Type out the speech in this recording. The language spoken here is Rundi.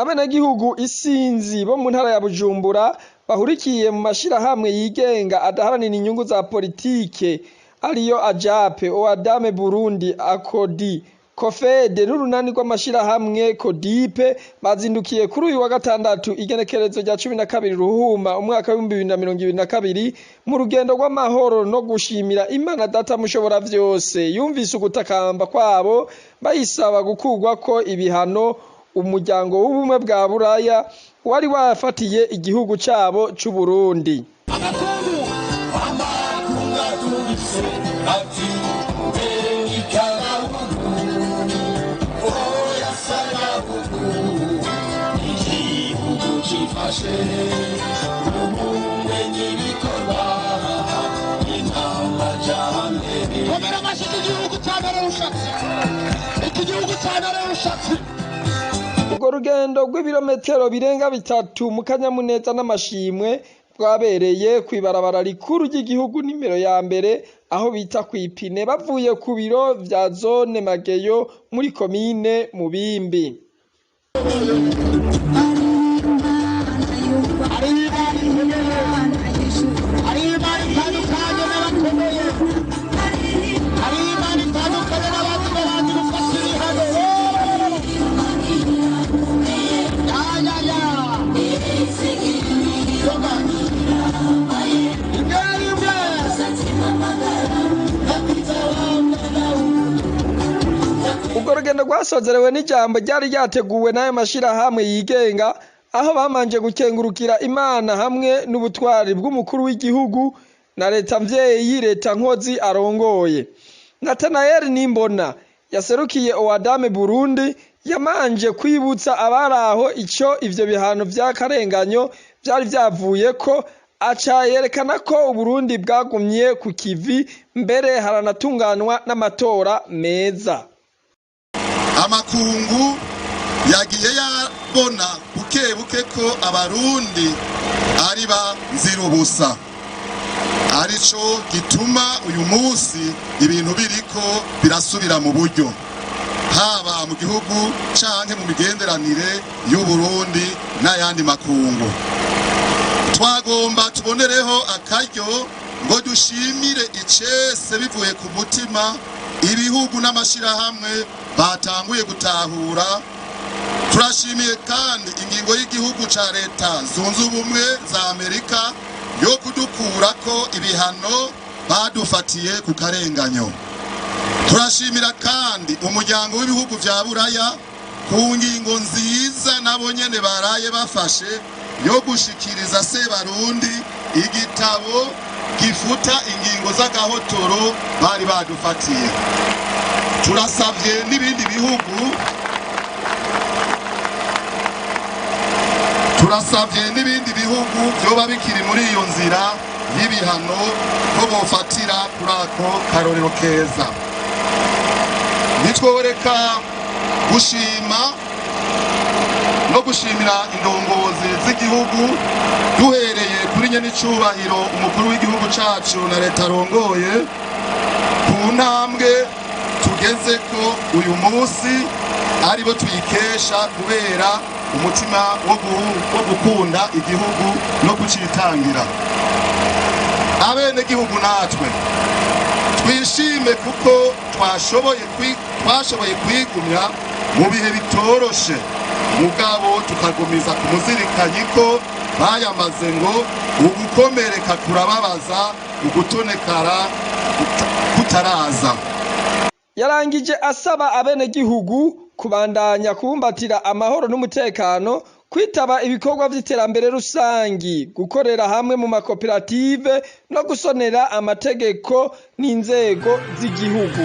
Abenegihugu isinzi bo mu ntara ya Bujumbura bahurikiye mu mashirahamwe yigenga adaharanira inyungu za politike ariyo AJAPE, OADAME Burundi, ACODI, COFEDE n'urunani rw'amashirahamwe CODIPE bazindukiye kuri uyu wa gatandatu igenekerezo rya 12 Ruhuma umwaka wa 2022 mu rugendo rw'amahoro no gushimira Imana Data mushobora vyose yumvise ugutakamba kwabo bayisaba gukurwako ibihano umuryango w'ubumwe bwa Buraya wari wafatiye igihugu cabo c'u Burundi. Urwo rugendo rw'ibirometero birenga 3 mu kanyamuneza n'amashimwe bwabereye kw'ibarabara rikuru ry'igihugu nimero ya mbere aho bita kw'ipine bavuye ku biro vya zone Mageyo muri komine Mubimbi. Urwo rugendo rwasozerewe n'ijambo ryari ryateguwe n'ayo mashirahamwe yigenga aho bamanje gukengurukira Imana hamwe n'ubutwari bw'umukuru w'igihugu na leta mvyeyi leta nkozi arongoye. Nathanael Nimbona yaserukiye OADAME Burundi yamanje kwibutsa abaraho ico ivyo bihano vy'akarenganyo vyari vyavuye ko aca yerekana ko Uburundi bwagumye ku kivi mbere haranatunganwa n'amatora meza. Amakungu yagiye yabona buke ko abarundi ari ba nzirubusa, arico gituma uyu munsi ibintu biriko birasubira mu buryo haba mu gihugu canke mu migenderanire y'u Burundi n'ayandi makungu. Twagomba tubonereho akaryo ngo dushimire icese bivuye ku mutima ibihugu n'amashirahamwe batanguye gutahura. Turashimiye kandi ingingo y'igihugu ca leta zunze ubumwe za Amerika yo kudukurako ibihano badufatiye ku karenganyo. Turashimira kandi umuryango w'ibihugu vya Buraya ku ngingo nziza nabo nyene baraye bafashe yo gushikiriza Sebarundi igitabo gifuta ingingo z'agahotoro bari badufatiye. Turasavye n'ibindi bihugu vyoba bikiri muri iyo nzira y'ibihano ko bofatira kuri ako karorero keza. Nitworeka gushima no gushimira indongozi z'igihugu duhereye kuri nyenicubahiro umukuru w'igihugu cacu na leta arongoye ku ntambwe tugeze ko uyu munsi aribo tuyikesha kubera umutima wo gukunda igihugu no kucitangira. Abenegihugu natwe twishime kuko twashoboye kwigumya mu bihe bitoroshe, mugabo tukagumiza kumuzirikanyi ko bayamaze ngo ugukomereka kurababaza ugutonekara kutaraza. Yarangije asaba abenegihugu kubandanya kubumbatira amahoro n'umutekano, kwitaba ibikorwa vy'iterambere rusangi, gukorera hamwe mu makoperative no gusonera amategeko n'inzego z'igihugu.